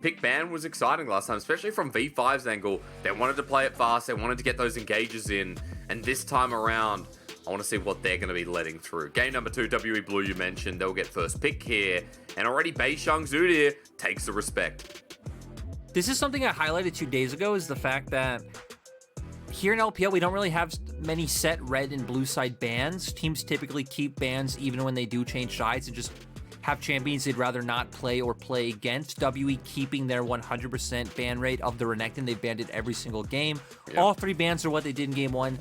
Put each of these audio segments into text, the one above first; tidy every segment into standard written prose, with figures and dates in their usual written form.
pick ban was exciting last time, especially from V5's angle. They wanted to play it fast, they wanted to get those engages in, and this time around, I want to see what they're going to be letting through. Game number 2, WE Blue, you mentioned, they'll get first pick here, and already Beishang's Udyr takes the respect. This is something I highlighted 2 days ago, is the fact that here in LPL, we don't really have many set red and blue side bans. Teams typically keep bans even when they do change sides and just have champions they'd rather not play or play against. WE keeping their 100% ban rate of the Renekton. They've banned it every single game. Yep. All 3 bans are what they did in game 1.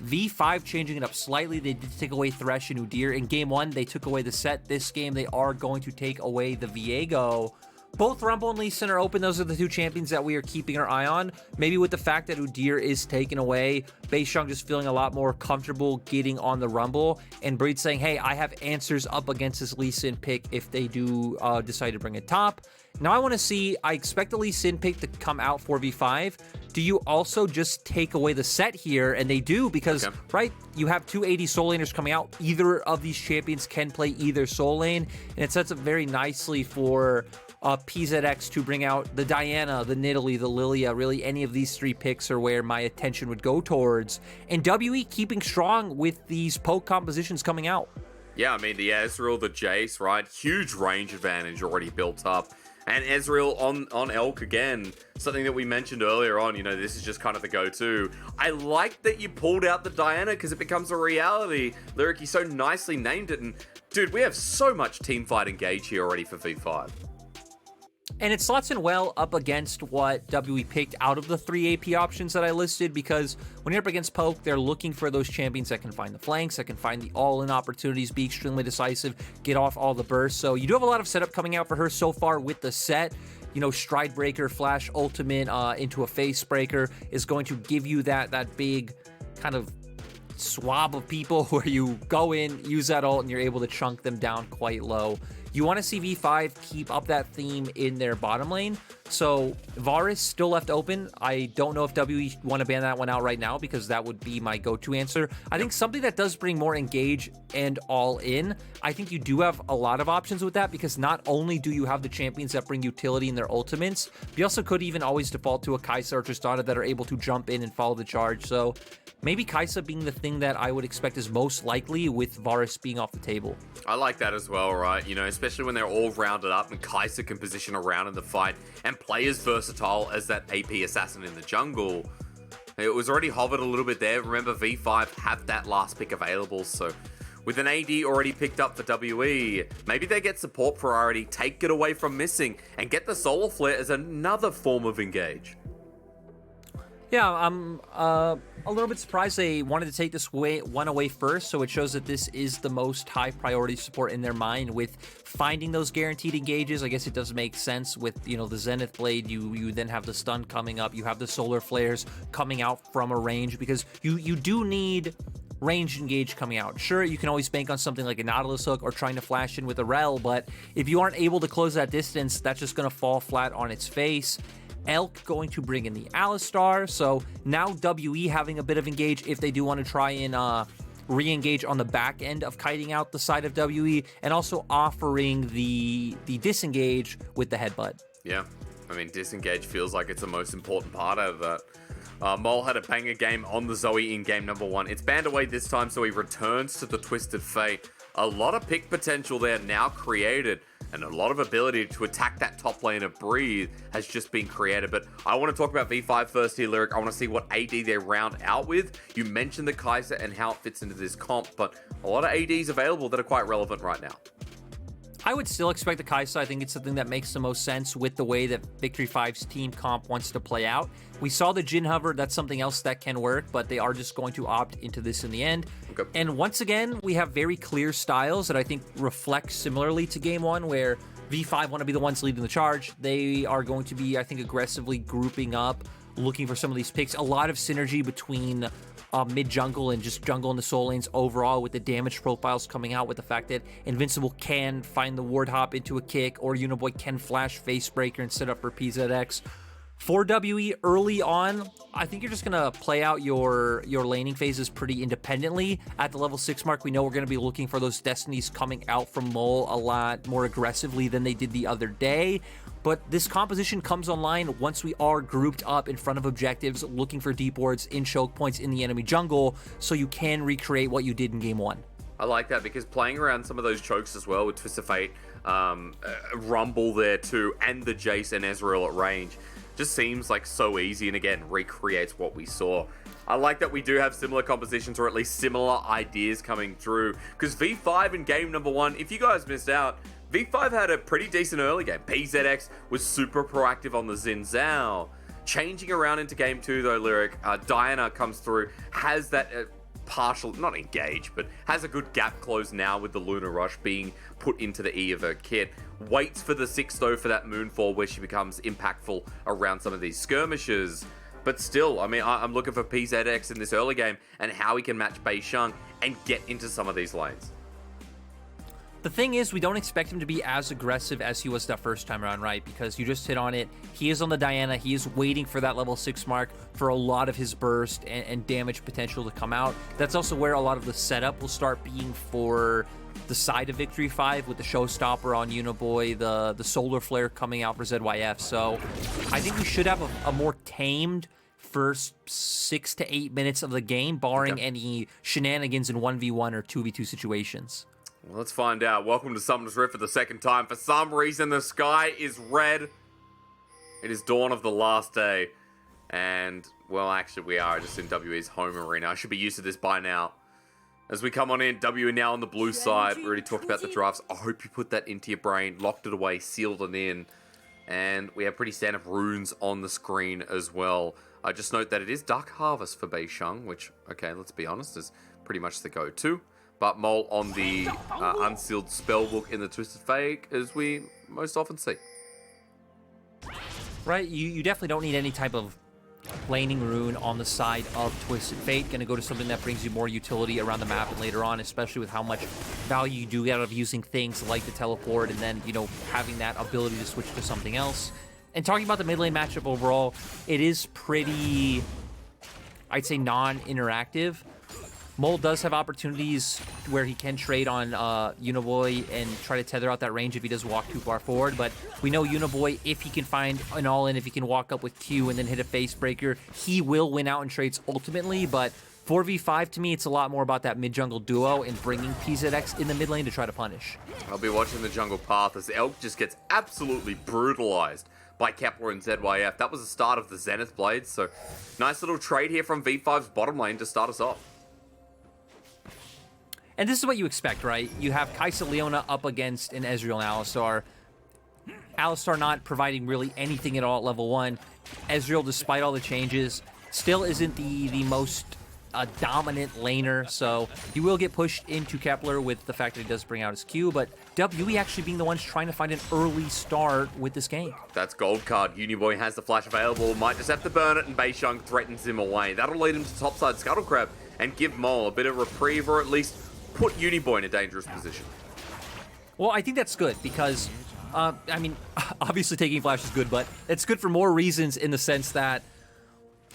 V5 changing it up slightly. They did take away Thresh and Udyr. In game 1, they took away the set. This game, they are going to take away the Viego. Both Rumble and Lee Sin are open. Those are the 2 champions that we are keeping our eye on. Maybe with the fact that Udyr is taken away, Beishang just feeling a lot more comfortable getting on the Rumble, and Breed saying, hey, I have answers up against this Lee Sin pick if they do decide to bring it top. Now I want to see, I expect the Lee Sin pick to come out for V5. Do you also just take away the set here? And they do, because, right, you have 2 AD soul laners coming out. Either of these champions can play either soul lane, and it sets up very nicely for PZX to bring out the Diana, the Nidalee, the Lilia. Really, any of these 3 picks are where my attention would go towards. And WE keeping strong with these poke compositions coming out. Yeah, I mean, the Ezreal, the Jace, right? Huge range advantage already built up. And Ezreal on Elk again, something that we mentioned earlier on, you know, this is just kind of the go-to. I like that you pulled out the Diana because it becomes a reality. Lyric, you so nicely named it. And dude, we have so much teamfight engage here already for V5. And it slots in well up against what WE picked out of the 3 AP options that I listed, because when you're up against Poke, they're looking for those champions that can find the flanks, that can find the all-in opportunities, be extremely decisive, get off all the bursts. So you do have a lot of setup coming out for her so far with the set. You know, Stride Breaker, Flash Ultimate into a Face Breaker is going to give you that big kind of swab of people where you go in, use that ult, and you're able to chunk them down quite low. You want to see V5 keep up that theme in their bottom lane. So Varus still left open. I don't know if WE want to ban that one out right now, because that would be my go-to answer. I think something that does bring more engage and all in, I think you do have a lot of options with that, because not only do you have the champions that bring utility in their ultimates, but you also could even always default to a Kai'Sa or Tristana that are able to jump in and follow the charge. So maybe Kai'Sa being the thing that I would expect is most likely, with Varus being off the table. I like that as well, right? You know, especially when they're all rounded up and Kai'Sa can position around in the fight and play as versatile as that AP assassin in the jungle. It was already hovered a little bit there. Remember, V5 have that last pick available, so with an AD already picked up for WE, maybe they get support priority, take it away from missing, and get the Solar Flare as another form of engage. Yeah, I'm a little bit surprised they wanted to take this one away first, so it shows that this is the most high priority support in their mind with finding those guaranteed engages. I guess it does make sense with, you know, the Zenith Blade. You then have the stun coming up, you have the solar flares coming out from a range, because you do need range engage coming out. Sure, you can always bank on something like a Nautilus hook or trying to flash in with a Rel, but if you aren't able to close that distance, that's just going to fall flat on its face. Elk going to bring in the Alistar, so now WE having a bit of engage if they do want to try and re-engage on the back end of kiting out the side of WE, and also offering the disengage with the headbutt. Yeah, I mean, disengage feels like it's the most important part out of that. Mole had a banger game on the Zoe in game number 1. It's banned away this time, so he returns to the Twisted Fate. A lot of pick potential there now created, and a lot of ability to attack that top lane of Breathe has just been created. But I want to talk about V5 first here, Lyric. I want to see what AD they round out with. You mentioned the Kai'Sa and how it fits into this comp, but a lot of ADs available that are quite relevant right now. I would still expect the Kai'Sa. I think it's something that makes the most sense with the way that Victory 5's team comp wants to play out. We saw the Jhin Hover. That's something else that can work, but they are just going to opt into this in the end. Okay. And once again, we have very clear styles that I think reflect similarly to Game 1, where V5 want to be the ones leading the charge. They are going to be, I think, aggressively grouping up, looking for some of these picks. A lot of synergy between mid-jungle and just jungle in the soul lanes overall, with the damage profiles coming out, with the fact that Invincible can find the ward hop into a kick, or Uniboy can flash Face Breaker and set up for PZX. For WE early on, I think you're just gonna play out your laning phases pretty independently. At the level 6 mark, we know we're gonna be looking for those destinies coming out from Mole a lot more aggressively than they did the other day. But this composition comes online once we are grouped up in front of objectives, looking for deep wards in choke points in the enemy jungle, so you can recreate what you did in game 1. I like that because playing around some of those chokes as well with Twist of Fate, Rumble there too, and the Jace and Ezreal at range just seems like so easy, and again, recreates what we saw. I like that we do have similar compositions, or at least similar ideas coming through, because V5 in game number 1, if you guys missed out, V5 had a pretty decent early game. PZX was super proactive on the Xin Zhao. Changing around into game 2 though, Lyric, Diana comes through, has that partial, not engage, but has a good gap close now with the Lunar Rush being put into the E of her kit. Waits for the 6 though for that Moonfall where she becomes impactful around some of these skirmishes. But still, I mean, I'm looking for PZX in this early game and how he can match Bei Sheng and get into some of these lanes. The thing is, we don't expect him to be as aggressive as he was that first time around, right? Because you just hit on it. He is on the Diana. He is waiting for that level 6 mark for a lot of his burst and damage potential to come out. That's also where a lot of the setup will start being for the side of Victory 5 with the Showstopper on Uniboy, the Solar Flare coming out for ZYF. So I think we should have a more tamed first 6 to 8 minutes of the game, barring any shenanigans in 1v1 or 2v2 situations. Well, let's find out. Welcome to Summoner's Rift for the second time. For some reason, the sky is red. It is dawn of the last day. And, well, actually, we are just in WE's home arena. I should be used to this by now. As we come on in, WE now on the blue side. We already talked about the drafts. I hope you put that into your brain, locked it away, sealed it in. And we have pretty standard runes on the screen as well. I just note that it is Dark Harvest for Bei Sheng, which, okay, let's be honest, is pretty much the go-to. But Mole on the unsealed spellbook in the Twisted Fate, as we most often see. Right, you definitely don't need any type of laning rune on the side of Twisted Fate. Gonna go to something that brings you more utility around the map and later on, especially with how much value you do get out of using things like the teleport and then, you know, having that ability to switch to something else. And talking about the mid lane matchup overall, it is pretty, I'd say, non-interactive. Mole does have opportunities where he can trade on Uniboy and try to tether out that range if he does walk too far forward, but we know Uniboy, if he can find an all-in, if he can walk up with Q and then hit a face breaker, he will win out in trades ultimately, but 4v5 to me, it's a lot more about that mid-jungle duo and bringing PZX in the mid lane to try to punish. I'll be watching the jungle path as Elk just gets absolutely brutalized by Kepler and ZYF. That was the start of the Zenith Blades, so nice little trade here from V5's bottom lane to start us off. And this is what you expect, right? You have Kai'Sa Leona up against an Ezreal and Alistar. Alistar not providing really anything at all at level 1. Ezreal, despite all the changes, still isn't the most dominant laner, so he will get pushed into Kepler with the fact that he does bring out his Q, but WE actually being the ones trying to find an early start with this game. That's gold card. Uniboy has the flash available, might just have to burn it, and Bei Sheng threatens him away. That'll lead him to topside Scuttle Crab and give Mole a bit of reprieve, or at least put Uniboy in a dangerous position. Well, I think that's good because, I mean, obviously taking flash is good, but it's good for more reasons in the sense that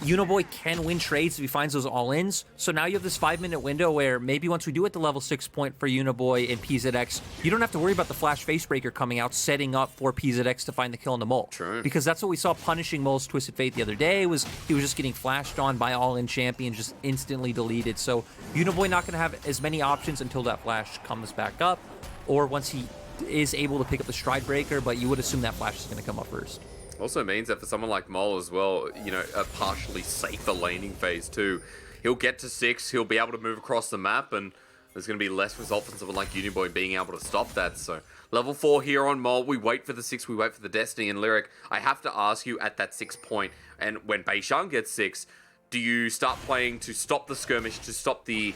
Uniboy can win trades if he finds those all-ins. So now you have this 5-minute window where maybe once we do at the level 6 point for Uniboy and PZX, you don't have to worry about the flash facebreaker coming out, setting up for PZX to find the kill on the Mole. True. Because that's what we saw punishing Mole's Twisted Fate the other day, was he was just getting flashed on by all-in champions, just instantly deleted. So Uniboy not going to have as many options until that flash comes back up, or once he is able to pick up the Stride Breaker, but you would assume that flash is going to come up first. Also means that for someone like Mole as well, you know, a partially safer laning phase too. He'll get to 6, he'll be able to move across the map, and there's going to be less result from someone like Uniboy being able to stop that. So level 4 here on Mole, we wait for the 6, we wait for the Destiny. And Lyric, I have to ask you at that 6 point, and when Bei Sheng gets 6, do you start playing to stop the skirmish, to stop the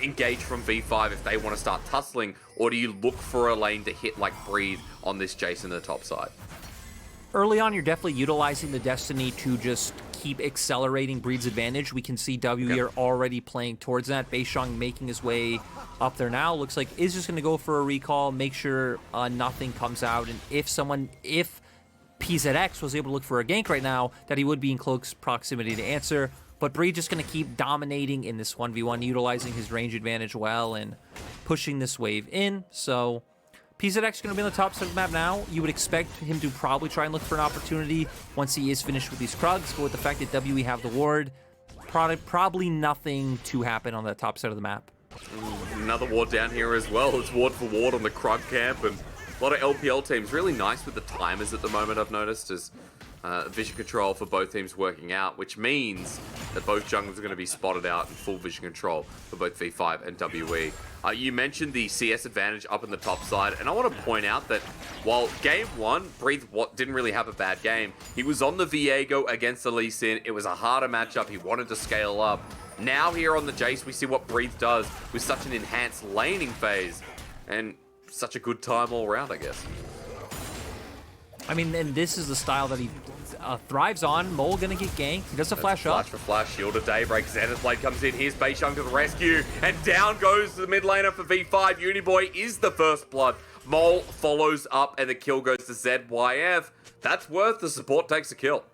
engage from V5 if they want to start tussling, or do you look for a lane to hit like Breathe on this Jason the top side? Early on, you're definitely utilizing the Destiny to just keep accelerating Breed's advantage. We can see WE are already playing towards that. Bei Sheng making his way up there now. Looks like is just going to go for a recall, make sure nothing comes out. And if PZX was able to look for a gank right now, that he would be in close proximity to answer. But Breed just going to keep dominating in this 1v1, utilizing his range advantage well and pushing this wave in. So PZX going to be on the top side of the map now. You would expect him to probably try and look for an opportunity once he is finished with these Krugs. But with the fact that WE have the ward, probably nothing to happen on the top side of the map. Another ward down here as well. It's ward for ward on the Krug camp, and a lot of LPL teams really nice with the timers at the moment, I've noticed, as vision control for both teams working out, which means that both junglers are going to be spotted out in full vision control for both V5 and WE. You mentioned the CS advantage up in the top side, and I want to point out that while game one, Breathe didn't really have a bad game. He was on the Viego against the Lee Sin. It was a harder matchup. He wanted to scale up. Now here on the Jace, we see what Breathe does with such an enhanced laning phase, and such a good time all around, I guess. I mean, and this is the style that he thrives on. Mole gonna get ganked. He does a flash up. Flash for flash, shield of daybreak. Zenith Blade comes in. Here's Beishang to the rescue. And down goes the mid laner for V5. Uniboy is the first blood. Mole follows up and the kill goes to ZYF. That's worth the support takes a kill.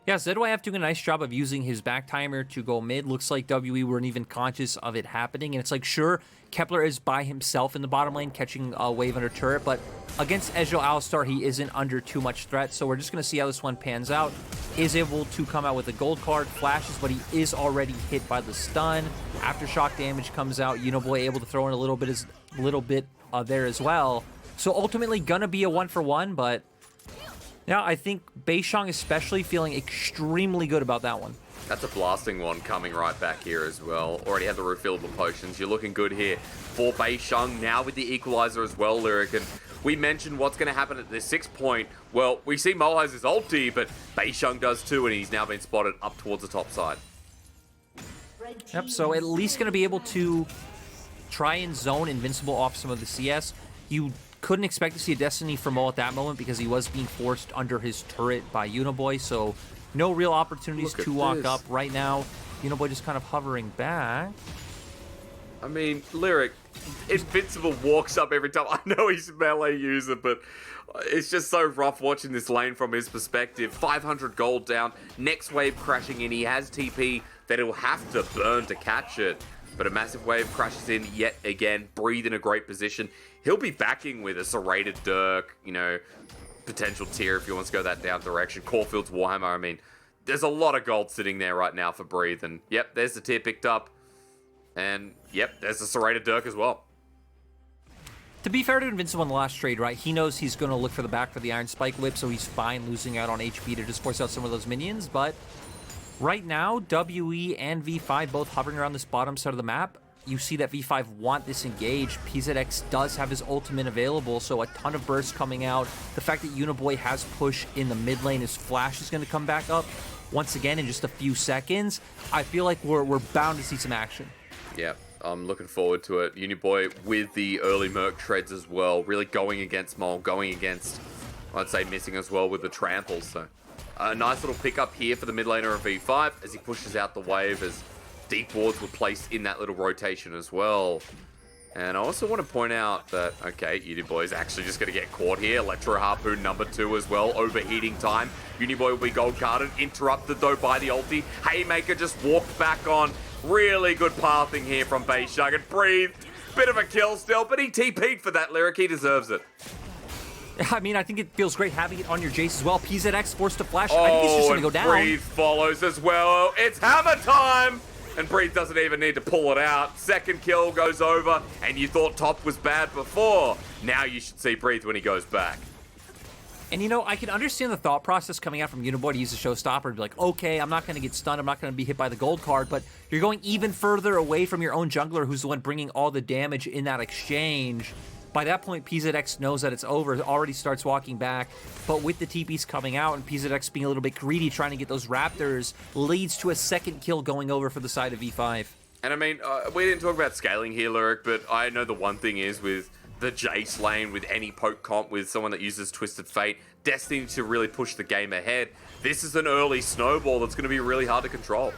Yeah, ZYF doing a nice job of using his back timer to go mid. Looks like WE weren't even conscious of it happening. And it's like, sure, Kepler is by himself in the bottom lane catching a wave under turret, but against Ezreal Alistar, he isn't under too much threat. So we're just going to see how this one pans out. Is able to come out with a gold card, flashes, but he is already hit by the stun. Aftershock damage comes out. Uniboy able to throw in a little bit there as well. So ultimately going to be a 1-for-1, but yeah, I think Beishang especially feeling extremely good about that one. That's a blasting one coming right back here as well. Already have the refillable potions. You're looking good here for Beishang now with the equalizer as well, Lyric. And we mentioned what's going to happen at the 6 point. Well, we see Mole has his ulti, but Beishang does too, and he's now been spotted up towards the top side. Yep, so at least going to be able to try and zone Invincible off some of the CS. You couldn't expect to see a Destiny for Mole at that moment because he was being forced under his turret by Uniboy, so no real opportunities to walk up right now. Uniboy just kind of hovering back. I mean, Lyric, Invincible walks up every time. I know he's a melee user, but it's just so rough watching this lane from his perspective. 500 gold down, next wave crashing in. He has TP that he'll have to burn to catch it. But a massive wave crashes in yet again. Breathe in a great position. He'll be backing with a serrated Dirk, you know, potential tier if he wants to go that down direction. Caulfield's Warhammer, I mean, there's a lot of gold sitting there right now for Breathe. And yep, there's the tier picked up. And yep, there's the serrated Dirk as well. To be fair to Invincible in the last trade, right, he knows he's going to look for the back for the Iron Spike Whip, so he's fine losing out on HP to just force out some of those minions. But right now, WE and V5 both hovering around this bottom side of the map. You see that V5 want this engage. PZX does have his ultimate available, so a ton of bursts coming out. The fact that Uniboy has push in the mid lane, his flash is going to come back up once again in just a few seconds. I feel like we're bound to see some action. Yeah, I'm looking forward to it. Uniboy with the early Merc treads as well, really going against Mole, going against, I'd say, missing as well with the tramples. So a nice little pickup here for the mid laner of V5 as he pushes out the wave, as deep wards were placed in that little rotation as well. And I also want to point out that, okay, Uniboy is actually just going to get caught here. Electro Harpoon number 2 as well, overheating time. Uniboy will be gold carded, interrupted though by the ulti. Haymaker just walked back on. Really good pathing here from Beishang, and Breathe. Bit of a kill still, but he TP'd for that, Lyric. He deserves it. I mean, I think it feels great having it on your Jace as well. PZX forced to flash. I think he's just going to go down. Breathe follows as well. It's hammer time! And Breathe doesn't even need to pull it out. Second kill goes over, and you thought top was bad before. Now you should see Breathe when he goes back. And you know, I can understand the thought process coming out from Uniboy to use a showstopper and be like, okay, I'm not going to get stunned, I'm not going to be hit by the gold card, but you're going even further away from your own jungler who's the one bringing all the damage in that exchange. By that point, PZX knows that it's over, already starts walking back, but with the TPs coming out and PZX being a little bit greedy, trying to get those Raptors, leads to a second kill going over for the side of V5. And I mean, we didn't talk about scaling here, Lyric, but I know the one thing is with the Jace lane, with any poke comp, with someone that uses Twisted Fate, Destiny to really push the game ahead. This is an early snowball that's going to be really hard to control.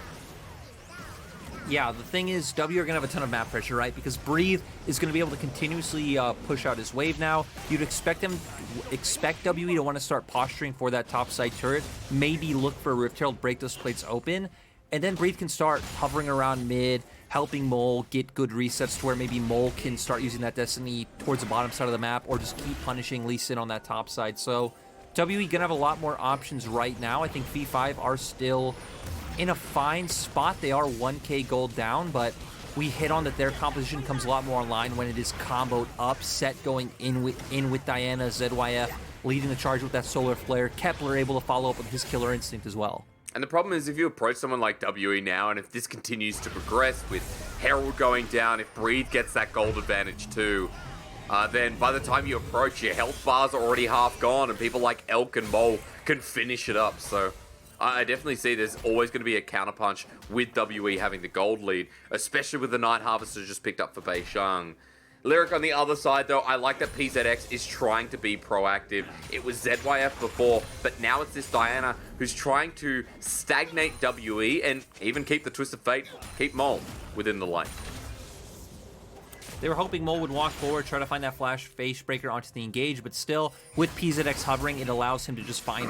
Yeah, the thing is, W are going to have a ton of map pressure, right? Because Breathe is going to be able to continuously push out his wave now. You'd expect WE to want to start posturing for that top side turret, maybe look for a Rift Herald, break those plates open, and then Breathe can start hovering around mid, helping Mole get good resets to where maybe Mole can start using that Destiny towards the bottom side of the map, or just keep punishing Lee Sin on that top side. So WE going to have a lot more options right now. I think V5 are still in a fine spot. They are 1k gold down, but we hit on that their composition comes a lot more online when it is comboed up, set going in with Diana, ZYF leading the charge with that solar flare, Kepler able to follow up with his killer instinct as well. And the problem is, if you approach someone like WE now, and if this continues to progress with Herald going down, if Breathe gets that gold advantage too, then by the time you approach, your health bars are already half gone, and people like Elk and Mole can finish it up. So I definitely see there's always going to be a counterpunch with WE having the gold lead, especially with the Night Harvester just picked up for Beishang. Lyric on the other side, though, I like that PZX is trying to be proactive. It was ZYF before, but now it's this Diana who's trying to stagnate WE and even keep the Twist of Fate, keep Mole within the lane. They were hoping Mole would walk forward, try to find that flash face breaker onto the engage, but still, with PZX hovering, it allows him to just find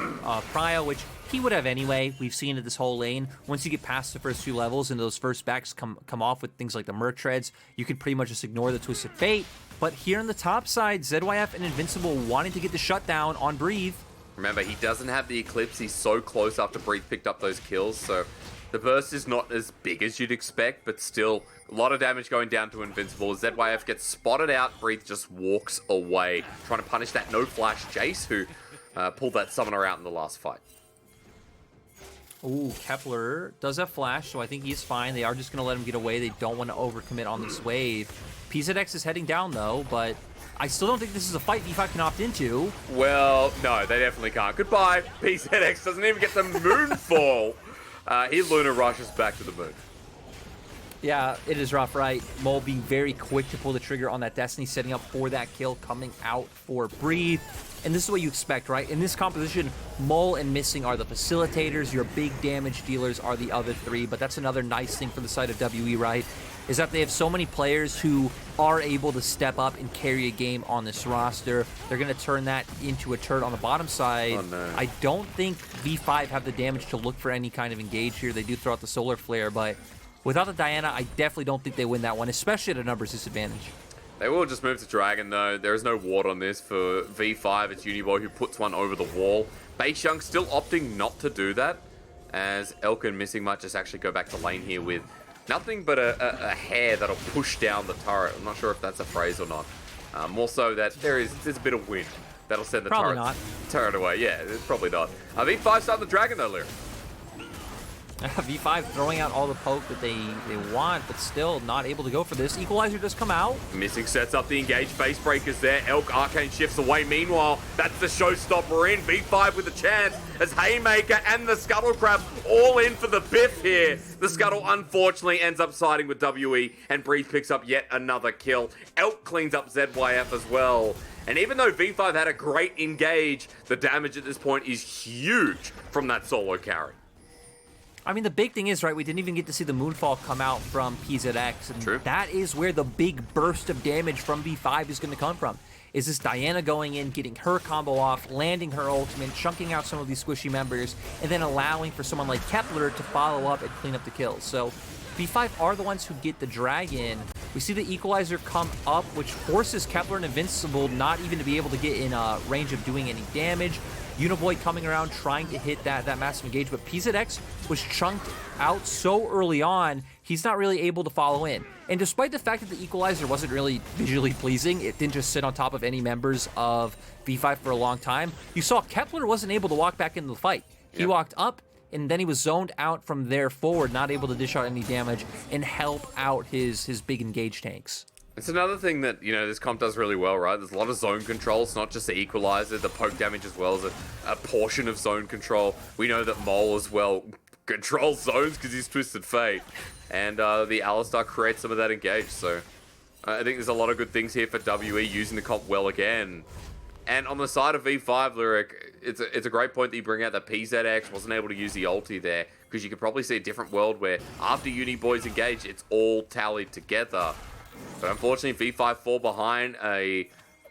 Prio, which he would have anyway. We've seen it this whole lane. Once you get past the first few levels and those first backs come off with things like the Merc Treads, you can pretty much just ignore the Twisted Fate. But here on the top side, ZYF and Invincible wanting to get the shutdown on Breathe. Remember, he doesn't have the Eclipse. He's so close after Breathe picked up those kills, so the burst is not as big as you'd expect, but still a lot of damage going down to Invincible. ZYF gets spotted out, Breathe just walks away, trying to punish that no flash Jace, who pulled that summoner out in the last fight. Ooh, Kepler does have flash, so I think he's fine. They are just going to let him get away. They don't want to overcommit on this wave. PZX is heading down, though, but I still don't think this is a fight V5 can opt into. Well, no, they definitely can't. Goodbye. PZX doesn't even get the Moonfall. He Luna rushes back to the moon. Yeah, it is rough, right? Mole being very quick to pull the trigger on that Destiny, setting up for that kill, coming out for Breathe. And this is what you expect, right? In this composition, Mole and Missing are the facilitators. Your big damage dealers are the other three. But that's another nice thing for the side of WE, right? Is that they have so many players who are able to step up and carry a game on this roster. They're going to turn that into a turret on the bottom side. Oh, no. I don't think V5 have the damage to look for any kind of engage here. They do throw out the solar flare, but without the Diana, I definitely don't think they win that one, especially at a numbers disadvantage. They will just move to Dragon, though. There is no ward on this for V5. It's Uniboy who puts one over the wall. Beishang still opting not to do that, as Elk and Missing might just actually go back to lane here with nothing but a hair that'll push down the turret. I'm not sure if that's a phrase or not. More so that there's a bit of wind that'll send the turret away. Yeah, it's probably not. V5 starting the Dragon, though, Lyric. V5 throwing out all the poke that they want, but still not able to go for this. Equalizer does come out. Missing sets up the engage face breakers there. Elk Arcane shifts away. Meanwhile, that's the showstopper in. V5 with a chance as Haymaker and the Scuttle Crab all in for the biff here. The Scuttle unfortunately ends up siding with WE, and Breathe picks up yet another kill. Elk cleans up ZYF as well. And even though V5 had a great engage, the damage at this point is huge from that solo carry. I mean, the big thing is, right, we didn't even get to see the Moonfall come out from PZX. And True. That is where the big burst of damage from V5 is going to come from. Is this Diana going in, getting her combo off, landing her ultimate, chunking out some of these squishy members, and then allowing for someone like Kepler to follow up and clean up the kills. So V5 are the ones who get the Dragon. We see the Equalizer come up, which forces Kepler and Invincible not even to be able to get in range of doing any damage. Univoid coming around trying to hit that massive engage, but PZX was chunked out so early on, he's not really able to follow in. And despite the fact that the Equalizer wasn't really visually pleasing, it didn't just sit on top of any members of V5 for a long time, you saw Kepler wasn't able to walk back into the fight. He walked up, and then he was zoned out from there forward, not able to dish out any damage and help out his big engage tanks. It's another thing that, you know, this comp does really well, right? There's a lot of zone control. It's not just the Equalizer. The poke damage as well is a portion of zone control. We know that Mole as well controls zones because he's Twisted Fate. And the Alistar creates some of that engage. So I think there's a lot of good things here for WE using the comp well again. And on the side of V5, Lyric, it's a great point that you bring out that PZX wasn't able to use the ulti there, because you could probably see a different world where after Uni Boys engage, it's all tallied together. But unfortunately, V5 fall behind a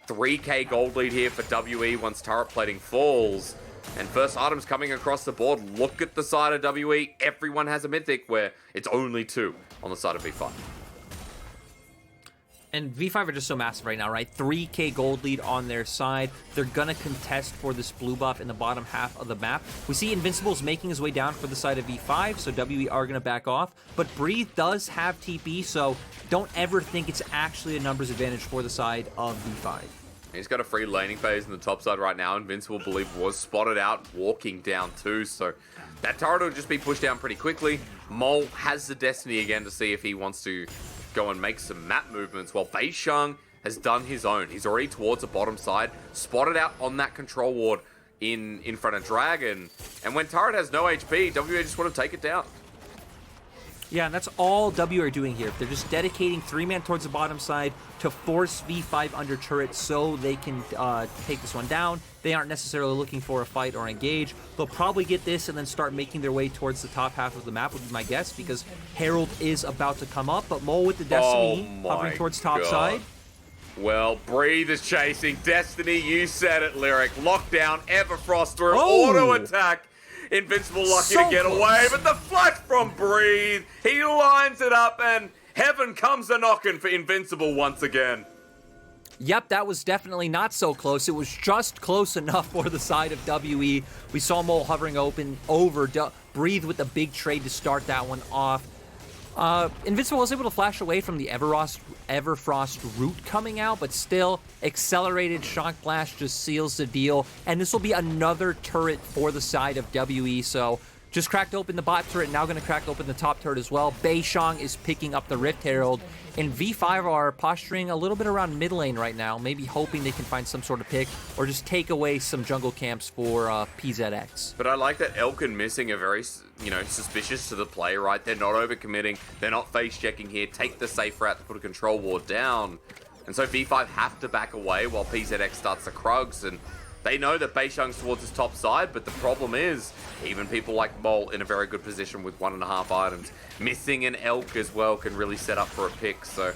3k gold lead here for WE once turret plating falls. And first items coming across the board. Look at the side of WE. Everyone has a mythic where it's only 2 on the side of V5. And V5 are just so massive right now, right? 3k gold lead on their side. They're gonna contest for this blue buff in the bottom half of the map. We see Invincible's making his way down for the side of V5, so WE are gonna back off. But Breathe does have TP, so don't ever think it's actually a numbers advantage for the side of V5. He's got a free laning phase in the top side right now. Invincible, believe, was spotted out walking down too, so that turret will just be pushed down pretty quickly. Mole has the Destiny again to see if he wants to go and make some map movements, while Beishang has done his own. He's already towards the bottom side, spotted out on that control ward in front of Dragon. And when turret has no HP, WA just want to take it down. Yeah, and that's all W are doing here. They're just dedicating 3-man towards the bottom side to force V5 under turret so they can take this one down. They aren't necessarily looking for a fight or engage. They'll probably get this and then start making their way towards the top half of the map, would be my guess, because Herald is about to come up. But Mole with the Destiny hovering towards top side. Well, Breathe is chasing. Destiny, you said it, Lyric. Lockdown, Everfrost through, auto attack. Invincible lucky to get away, but the flash from Breathe, he lines it up, and heaven comes a-knocking for Invincible once again. Yep, that was definitely not so close. It was just close enough for the side of WE. We saw Mole hovering open over Breathe with the big trade to start that one off. Invincible was able to flash away from the Everfrost root coming out, but still, accelerated Shock Blast just seals the deal. And this will be another turret for the side of WE, so just cracked open the bot turret, now going to crack open the top turret as well. Beishang is picking up the Rift Herald, and V5 are posturing a little bit around mid lane right now, maybe hoping they can find some sort of pick, or just take away some jungle camps for PZX. But I like that Elk and Missing are very, suspicious to the play, right? They're not overcommitting, they're not face checking here, take the safe route to put a control ward down. And so V5 have to back away while PZX starts the Krugs, and they know that Beishang's towards his top side, but the problem is, even people like Mole in a very good position with 1.5 items. Missing an Elk as well can really set up for a pick, so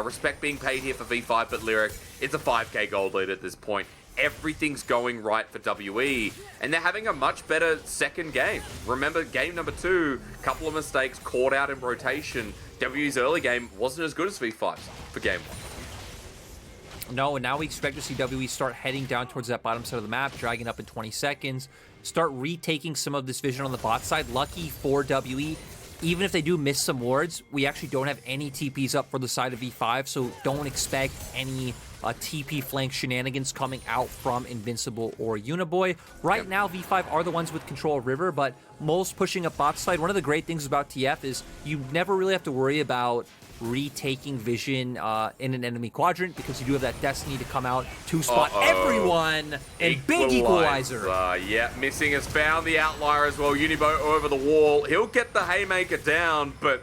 respect being paid here for V5, but Lyric, it's a 5k gold lead at this point. Everything's going right for WE, and they're having a much better second game. Remember, game number 2, couple of mistakes, caught out in rotation. WE's early game wasn't as good as V5's for game 1. No, and now we expect to see WE start heading down towards that bottom side of the map, dragging up in 20 seconds, start retaking some of this vision on the bot side. Lucky for WE, even if they do miss some wards, we actually don't have any TPs up for the side of V5, so don't expect any TP flank shenanigans coming out from Invincible or Uniboy. Right now, V5 are the ones with control of River, but Mole's pushing up bot side. One of the great things about TF is you never really have to worry about retaking vision in an enemy quadrant, because you do have that Destiny to come out to spot everyone, and big equalizer. Yeah, Missing has found the outlier as well. Unibo over the wall. He'll get the haymaker down, but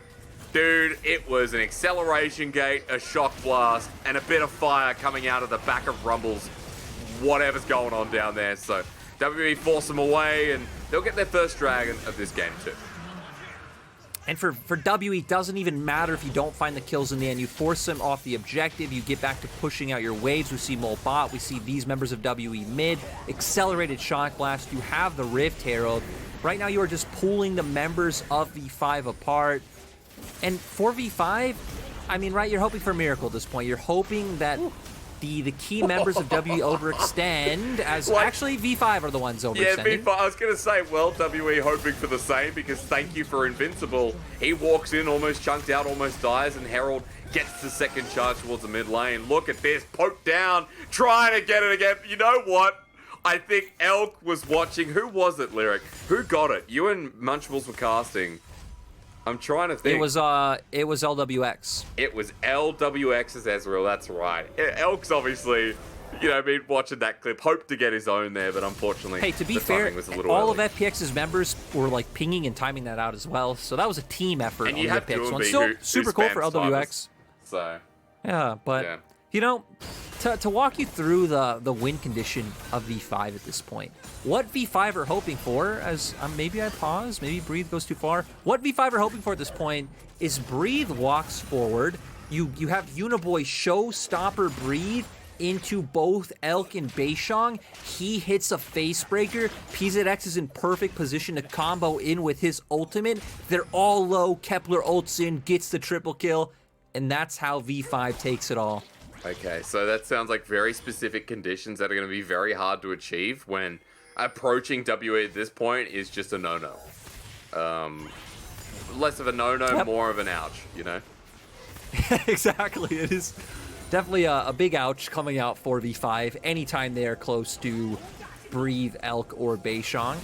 dude, it was an acceleration gate, a shock blast, and a bit of fire coming out of the back of Rumble's whatever's going on down there. So WE force them away, and they'll get their first dragon of this game too. And for WE, it doesn't even matter if you don't find the kills in the end. You force them off the objective. You get back to pushing out your waves. We see Mole bot. We see these members of WE mid. Accelerated Shock Blast. You have the Rift Herald. Right now, you are just pulling the members of V5 apart. And for V5, I mean, right, you're hoping for a miracle at this point. You're hoping that the key members of WE overextend, as actually V5 are the ones overextending. Yeah, V5, I was going to say, well, WE hoping for the same, because thank you for Invincible. He walks in, almost chunked out, almost dies, and Herald gets the second charge towards the mid lane. Look at this, poked down, trying to get it again. You know what? I think Elk was watching. Who was it, Lyric? Who got it? You and Munchables were casting. I'm trying to think. It was LWX. It was LWX's Ezreal, that's right. Elk's obviously, been watching that clip, hoped to get his own there, but unfortunately, hey, to be fair, all of FPX's members were like pinging and timing that out as well, so that was a team effort on the FPX one. Still super cool for LWX. So yeah, but You know, to walk you through the win condition of V5 at this point, what V5 are hoping for, as maybe I pause, maybe Breathe goes too far. What V5 are hoping for at this point is Breathe walks forward. You have Uniboy showstopper Breathe into both Elk and Beishong. He hits a face breaker. PZX is in perfect position to combo in with his ultimate. They're all low. Kepler ults in, gets the triple kill, and that's how V5 takes it all. Okay, so that sounds like very specific conditions that are going to be very hard to achieve when approaching WE at this point is just a no-no. Less of a no-no, more of an ouch, you know? Exactly. It is definitely a big ouch coming out for V5 anytime they are close to Breathe, Elk, or Beishong.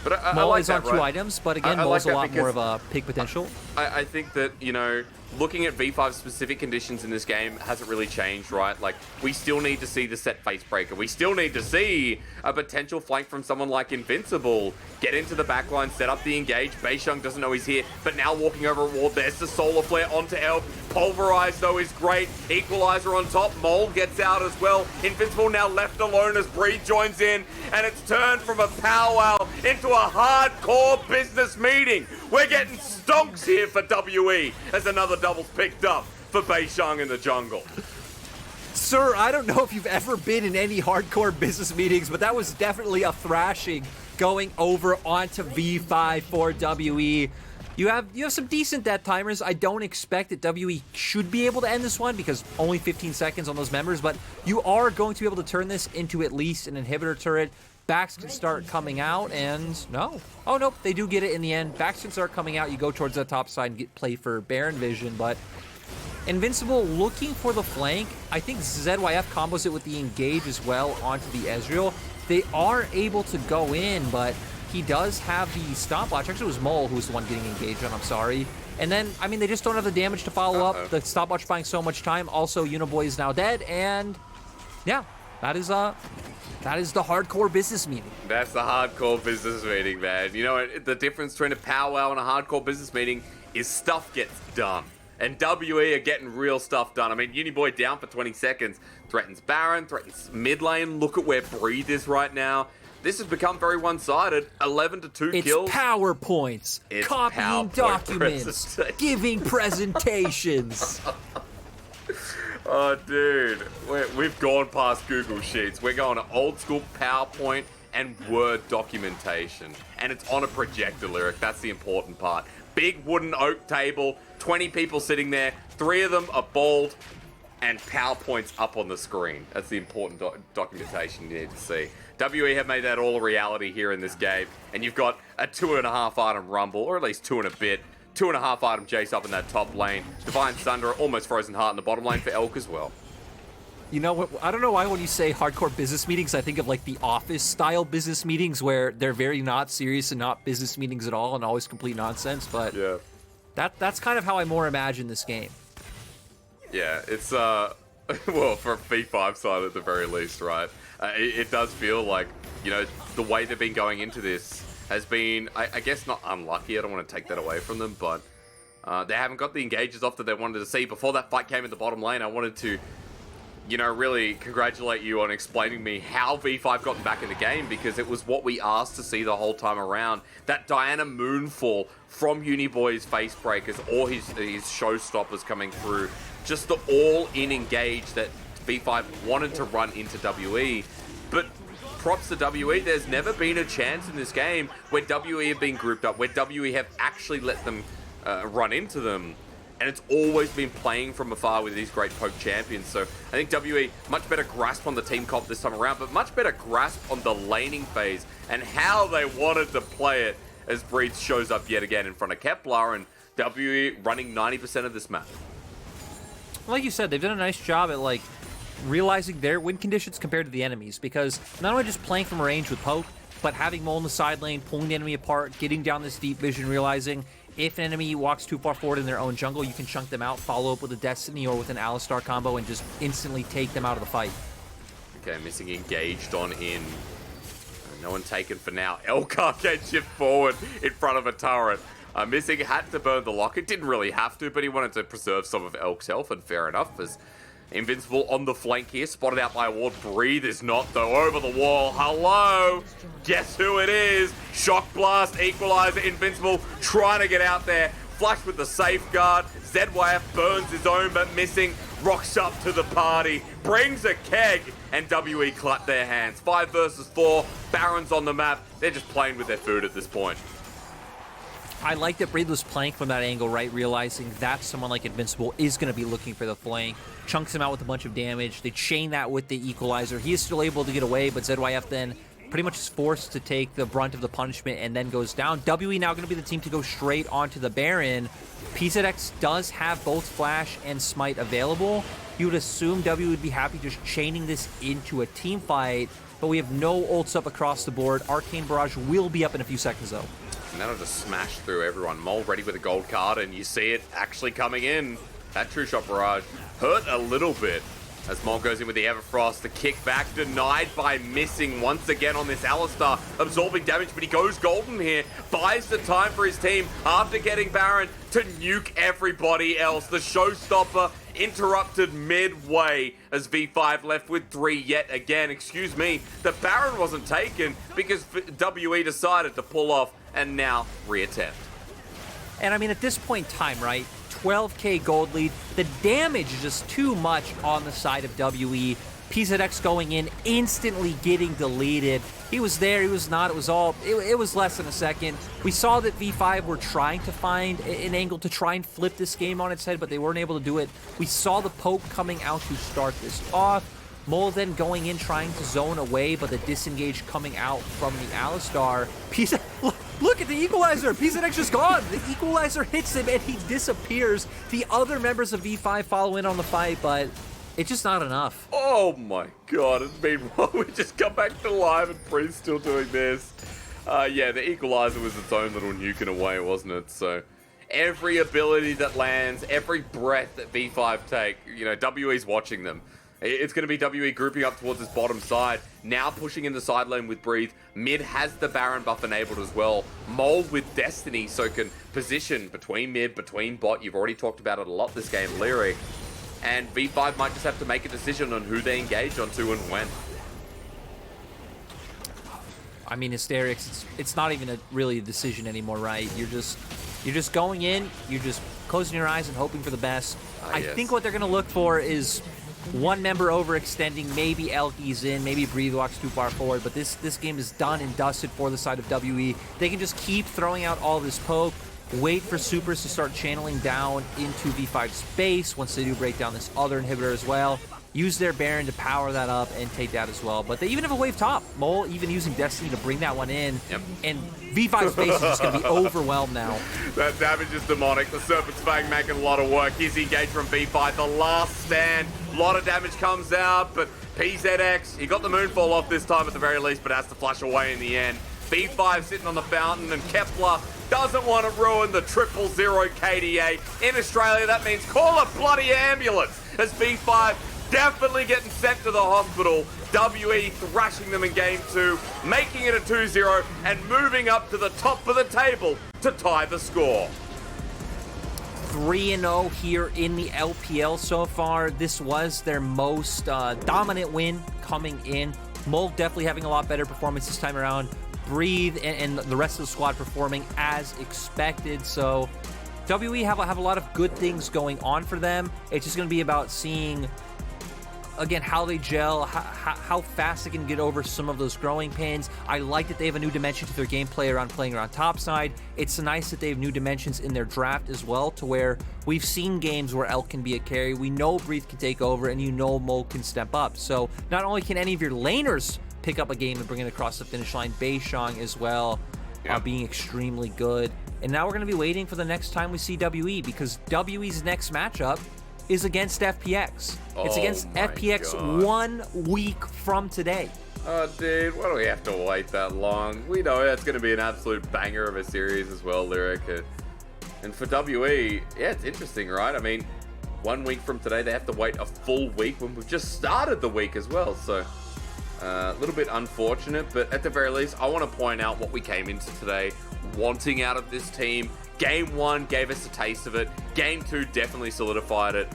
But I Mo like is that, on two right? items, but again, Mo's a lot more of a pick potential. I think that, you know, looking at V5's specific conditions in this game hasn't really changed, right? Like, we still need to see the set face breaker. We still need to see a potential flank from someone like Invincible. Get into the backline, set up the engage. Beishong doesn't know he's here, but now walking over a wall. There's the Solar Flare onto Elk. Pulverize, though, is great. Equalizer on top. Mole gets out as well. Invincible now left alone as Breed joins in, and it's turned from a powwow into a hardcore business meeting. We're getting stonks here for WE as another double's picked up for Beishong in the jungle. Sir, I don't know if you've ever been in any hardcore business meetings, but that was definitely a thrashing going over onto V5 for WE. You have some decent death timers. I don't expect that WE should be able to end this one because only 15 seconds on those members, but you are going to be able to turn this into at least an inhibitor turret. Backs can start coming out, and no. Oh, nope, they do get it in the end. Backs can start coming out. You go towards that top side and play for Baron Vision, but Invincible looking for the flank. I think ZYF combos it with the engage as well onto the Ezreal. They are able to go in, but he does have the stopwatch. Actually, it was Mole who was the one getting engaged on, I'm sorry. And then, I mean, they just don't have the damage to follow up. The stopwatch buying so much time. Also, Uniboy is now dead, and yeah, that is the hardcore business meeting. That's the hardcore business meeting, man. You know, the difference between a powwow and a hardcore business meeting is stuff gets done. And WE are getting real stuff done. I mean, Uniboy down for 20 seconds. Threatens Baron, threatens mid lane. Look at where Breathe is right now. This has become very one-sided. 11 to 2 kills. It's PowerPoints, copying documents, giving presentations. Oh, dude. We've gone past Google Sheets. We're going to old school PowerPoint and Word documentation. And it's on a projector lyric. That's the important part. Big wooden oak table, 20 people sitting there. 3 of them are bald, and PowerPoint's up on the screen. That's the important documentation you need to see. WE have made that all a reality here in this game. And you've got a 2.5 item Rumble, or at least 2 and a bit. 2.5 item Jace up in that top lane. Divine Thunder, almost Frozen Heart in the bottom lane for Elk as well. You know what? I don't know why when you say hardcore business meetings, I think of like the office style business meetings where they're very not serious and not business meetings at all and always complete nonsense. But yeah, that's kind of how I more imagine this game. Yeah, it's well, for a V5 side at the very least, right? It does feel like, you know, the way they've been going into this has been, I guess, not unlucky. I don't want to take that away from them, but they haven't got the engages off that they wanted to see. Before that fight came in the bottom lane, I wanted to, you know, really congratulate you on explaining me how V5 got back in the game, because it was what we asked to see the whole time around. That Diana Moonfall from Uniboy's face breakers or his showstoppers coming through. Just the all-in engage that V5 wanted to run into WE. But props to WE, there's never been a chance in this game where WE have been grouped up, where WE have actually let them run into them. And it's always been playing from afar with these great poke champions. So I think WE, much better grasp on the team comp this time around, but much better grasp on the laning phase and how they wanted to play it as Breed shows up yet again in front of Kepler, and WE running 90% of this map. Like you said, they've done a nice job at like realizing their win conditions compared to the enemies, because not only just playing from range with poke, but having Mole in the side lane, pulling the enemy apart, getting down this deep vision, realizing if an enemy walks too far forward in their own jungle, you can chunk them out, follow up with a Destiny or with an Alistar combo, and just instantly take them out of the fight. Okay, missing engaged on in. No one taken for now. Elkar can shift forward in front of a turret. Missing had to burn the locket. Didn't really have to, but he wanted to preserve some of Elk's health, and fair enough, as Invincible on the flank here, spotted out by Ward. Breathe is not, though. Over the wall. Hello? Guess who it is? Shock Blast, Equalizer, Invincible, trying to get out there. Flush with the safeguard. ZYF burns his own, but missing. Rocks up to the party, brings a keg, and WE clap their hands. 5 versus 4, Barons on the map. They're just playing with their food at this point. I like that Breathe was playing from that angle, right? Realizing that someone like Invincible is going to be looking for the flank. Chunks him out with a bunch of damage. They chain that with the Equalizer. He is still able to get away, but ZYF then pretty much is forced to take the brunt of the punishment and then goes down. WE now going to be the team to go straight onto the Baron. PZX does have both Flash and Smite available. You would assume W would be happy just chaining this into a team fight, but we have no ults up across the board. Arcane Barrage will be up in a few seconds, though. And that'll just smash through everyone. Mole ready with a gold card, and you see it actually coming in. That True Shot Barrage hurt a little bit as Mole goes in with the Everfrost. The kickback denied by missing once again on this Alistar, absorbing damage, but he goes golden here. Buys the time for his team after getting Baron to nuke everybody else. The showstopper interrupted midway as V5 left with 3 yet again. Excuse me, the Baron wasn't taken because WE decided to pull off and now reattempt. And I mean, at this point in time, right? 12k gold lead. The damage is just too much on the side of WE. PZX going in, instantly getting deleted. He was there, he was not, it was less than a second. We saw that V5 were trying to find an angle to try and flip this game on its head, but they weren't able to do it. We saw the poke coming out to start this off. Mole then going in, trying to zone away, but the disengage coming out from the Alistar. Look at the Equalizer! PZX just gone! The Equalizer hits him and he disappears. The other members of V5 follow in on the fight, but it's just not enough. Oh my god, and meanwhile we just come back to live and Bree's still doing this. Yeah, the Equalizer was its own little nuke in a way, wasn't it? So every ability that lands, every breath that V5 take, you know, WE's watching them. It's going to be WE grouping up towards his bottom side. Now pushing in the side lane with Breathe. Mid has the Baron buff enabled as well. Mole with Destiny, so can position between mid, between bot. You've already talked about it a lot this game, Lyric. And V5 might just have to make a decision on who they engage onto and when. I mean, Hysterics, it's not even really a decision anymore, right? You're just going in, you're just closing your eyes and hoping for the best. I think what they're going to look for is one member overextending, maybe Elky's in, maybe Breathe walks too far forward, but this game is done and dusted for the side of WE. They can just keep throwing out all this poke, wait for supers to start channeling down into V5's base once they do break down this other inhibitor as well. Use their Baron to power that up and take that as well. But they even have a wave top. Mole even using Destiny to bring that one in. Yep. And V5's base is just going to be overwhelmed now. That damage is demonic. The Serpent's Fang making a lot of work. Here's the engage from V5. The last stand. A lot of damage comes out, but PZX, he got the Moonfall off this time at the very least, but has to flush away in the end. V5 sitting on the fountain, and Kepler doesn't want to ruin the 000 KDA. In Australia, that means call a bloody ambulance, as V5 definitely getting sent to the hospital. WE thrashing them in game 2, making it a 2-0, and moving up to the top of the table to tie the score. 3-0 here in the LPL so far. This was their most dominant win coming in. Mole definitely having a lot better performance this time around. Breathe and the rest of the squad performing as expected. So WE have a lot of good things going on for them. It's just going to be about seeing, again, how they gel, how fast they can get over some of those growing pains. I like that they have a new dimension to their gameplay around playing around topside. It's nice that they have new dimensions in their draft as well, to where we've seen games where Elk can be a carry. We know Breathe can take over, and you know Mole can step up. So not only can any of your laners pick up a game and bring it across the finish line, Beishang as well, being extremely good. And now we're going to be waiting for the next time we see WE, because WE's next matchup is against FPX. It's against FPX God. 1 week from today. Oh, dude, why do we have to wait that long? We know that's going to be an absolute banger of a series as well, Lyric. And for WE, yeah, it's interesting, right? I mean, 1 week from today, they have to wait a full week when we've just started the week as well. So a little bit unfortunate, but at the very least, I want to point out what we came into today wanting out of this team. Game 1 gave us a taste of it. Game 2 definitely solidified it.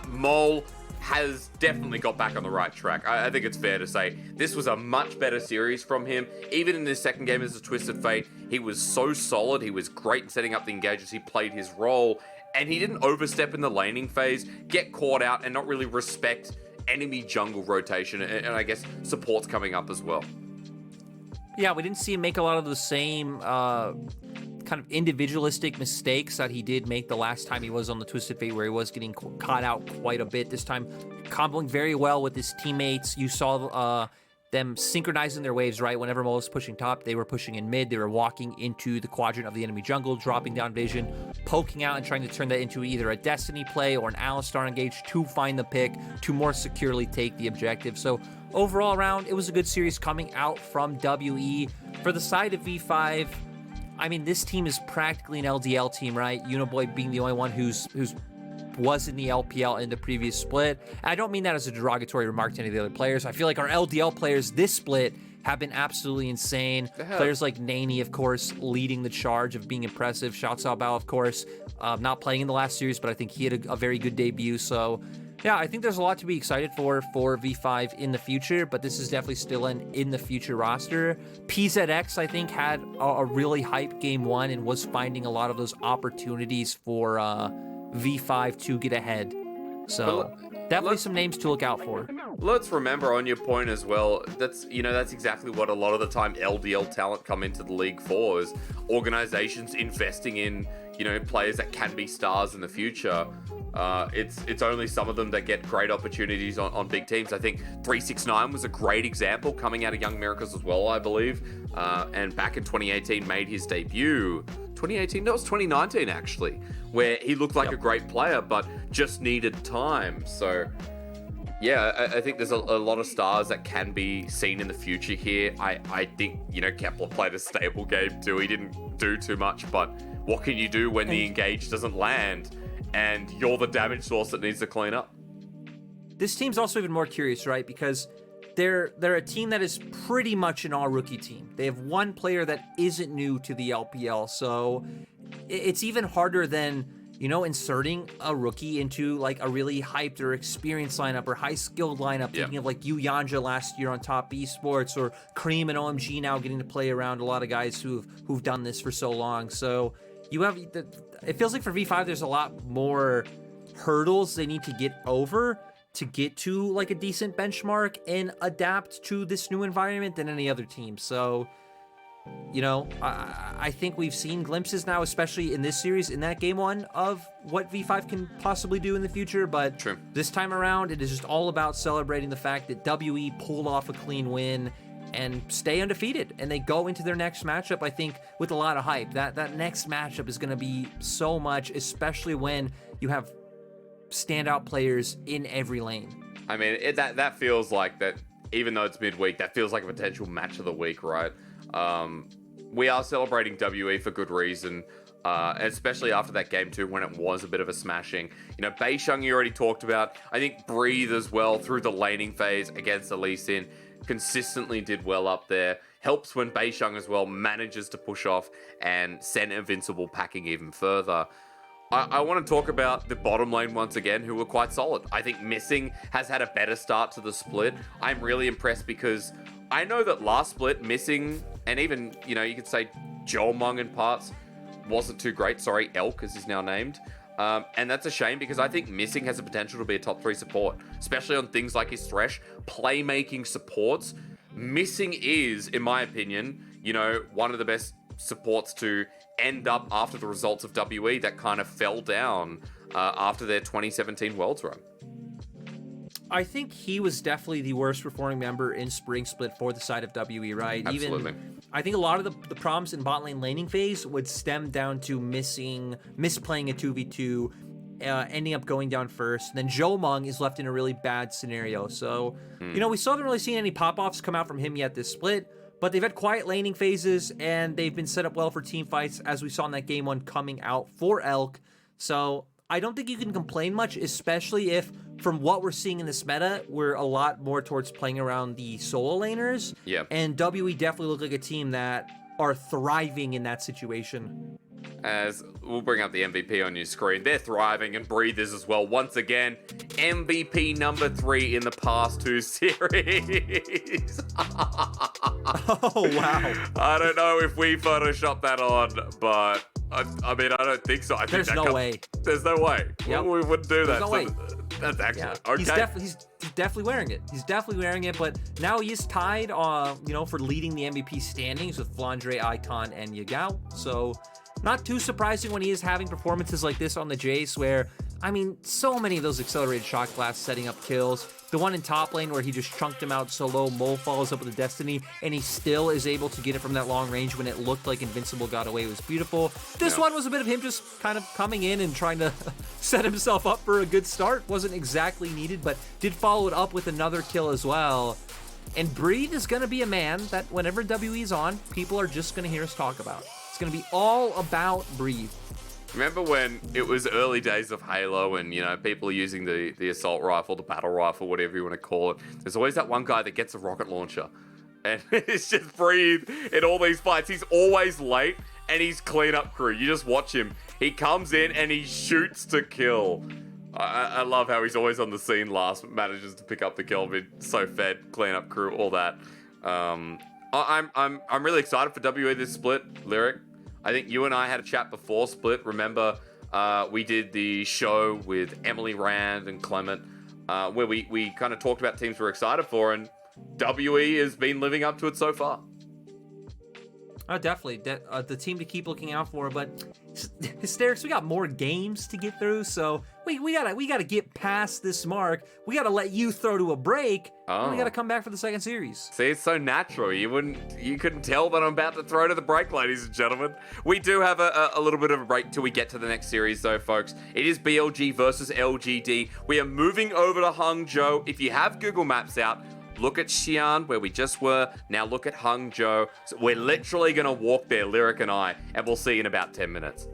Mole has definitely got back on the right track. I think it's fair to say this was a much better series from him. Even in his second game as a Twisted Fate, he was so solid. He was great in setting up the engages. He played his role, and he didn't overstep in the laning phase, get caught out, and not really respect enemy jungle rotation, and I guess support's coming up as well. Yeah, we didn't see him make a lot of the same kind of individualistic mistakes that he did make the last time he was on the Twisted Fate, where he was getting caught out quite a bit. This time, comboing very well with his teammates. You saw them synchronizing their waves, right? Whenever Mo was pushing top, they were pushing in mid. They were walking into the quadrant of the enemy jungle, dropping down vision, poking out and trying to turn that into either a Destiny play or an Alistar engage to find the pick to more securely take the objective. So overall round, it was a good series coming out from WE. For the side of V5, I mean, this team is practically an LDL team, right? Unoboy being the only one who's was in the LPL in the previous split. I don't mean that as a derogatory remark to any of the other players. I feel like our LDL players this split have been absolutely insane. Players like Nani, of course, leading the charge of being impressive. Shouts out Bao, of course, not playing in the last series, but I think he had a very good debut. So yeah, I think there's a lot to be excited for V5 in the future, but this is definitely still an in the future roster. PZX, I think, had a really hype game one and was finding a lot of those opportunities for V5 to get ahead. So definitely some names to look out for. Let's remember on your point as well, that's exactly what a lot of the time LDL talent come into the league for, is organizations investing in, players that can be stars in the future. It's only some of them that get great opportunities on big teams. I think 369 was a great example coming out of Young Miracles as well, I believe. And back in 2018 made his debut. 2018? No, it was 2019 actually, where he looked like a great player, but just needed time. So yeah, I think there's a lot of stars that can be seen in the future here. I think, Kepler played a stable game too. He didn't do too much, but what can you do when the engage doesn't land and you're the damage source that needs to clean up? This team's also even more curious, right? Because they're a team that is pretty much an all-rookie team. They have one player that isn't new to the LPL, so it's even harder than, inserting a rookie into like a really hyped or experienced lineup or high-skilled lineup. Thinking of like Yu Yanja last year on top eSports, or Cream and OMG now getting to play around a lot of guys who've done this for so long. So it feels like for V5 there's a lot more hurdles they need to get over to get to like a decent benchmark and adapt to this new environment than any other team. So, I think we've seen glimpses now, especially in this series, in that game one, of what V5 can possibly do in the future. But this time around, it is just all about celebrating the fact that WE pulled off a clean win and stay undefeated, and they go into their next matchup, I think, with a lot of hype. That next matchup is going to be so much, especially when you have standout players in every lane. I mean, that feels like that, even though it's midweek, that feels like a potential match of the week, right? We are celebrating WE for good reason, especially after that game too, when it was a bit of a smashing. Beisheng you already talked about. I think Breathe as well through the laning phase against the Lee Sin consistently did well up there. Helps when Beisheng as well manages to push off and send Invincible packing even further. I want to talk about the bottom lane once again, who were quite solid. I think Missing has had a better start to the split. I'm really impressed because I know that last split, Missing, and even, you could say Jolmung in parts, wasn't too great. Sorry, Elk as he's now named. And that's a shame because I think Missing has the potential to be a top 3 support, especially on things like his Thresh, playmaking supports. Missing is, in my opinion, one of the best supports to end up after the results of WE that kind of fell down after their 2017 Worlds run. I think he was definitely the worst performing member in Spring Split for the side of WE, right? Absolutely. I think a lot of the problems in bot lane laning phase would stem down to misplaying a 2v2, ending up going down first. And then Jolmung is left in a really bad scenario. So, we still haven't really seen any pop-offs come out from him yet this split, but they've had quiet laning phases, and they've been set up well for team fights, as we saw in that game one coming out for Elk. So I don't think you can complain much, especially if, from what we're seeing in this meta, we're a lot more towards playing around the solo laners. Yep. And WE definitely look like a team that are thriving in that situation. As we'll bring up the MVP on your screen. They're thriving, and Breathe is as well. Once again, MVP number 3 in the past 2 series. Oh, wow. I don't know if we photoshopped that on, but I mean, I don't think so. I think There's no way. There's no way. Yep. We wouldn't do that. There's no way. That's excellent. Yeah. Okay. He's definitely wearing it. He's definitely wearing it, but now he is tied, for leading the MVP standings with Flandre, Icon, and Yagao. So not too surprising when he is having performances like this on the Jace where, I mean, so many of those accelerated shot blasts setting up kills. The one in top lane where he just chunked him out so low, Mole follows up with a Destiny, and he still is able to get it from that long range when it looked like Invincible got away. It was beautiful. This one was a bit of him just kind of coming in and trying to set himself up for a good start. Wasn't exactly needed, but did follow it up with another kill as well. And Breathe is going to be a man that whenever WE is on, people are just going to hear us talk about. It's going to be all about Breathe. Remember when it was early days of Halo and, people are using the assault rifle, the battle rifle, whatever you want to call it. There's always that one guy that gets a rocket launcher. And it's just Breathe in all these fights. He's always late and he's cleanup crew. You just watch him. He comes in and he shoots to kill. I love how he's always on the scene last, manages to pick up the kill, been so fed, cleanup crew, all that. I'm really excited for WA this split, Lyric. I think you and I had a chat before Split. Remember, we did the show with Emily Rand and Clement, where we kind of talked about teams we're excited for, and WE has been living up to it so far. Oh, definitely. The team to keep looking out for, but Hysterics, we got more games to get through, so we gotta get past this mark. We gotta let you throw to a break. And we gotta come back for the second series. See, it's so natural. You couldn't tell that I'm about to throw to the break, ladies and gentlemen. We do have a little bit of a break till we get to the next series, though, folks. It is BLG versus LGD. We are moving over to Hangzhou. If you have Google Maps out, look at Xi'an, where we just were. Now look at Hangzhou. So we're literally going to walk there, Lyric and I, and we'll see you in about 10 minutes.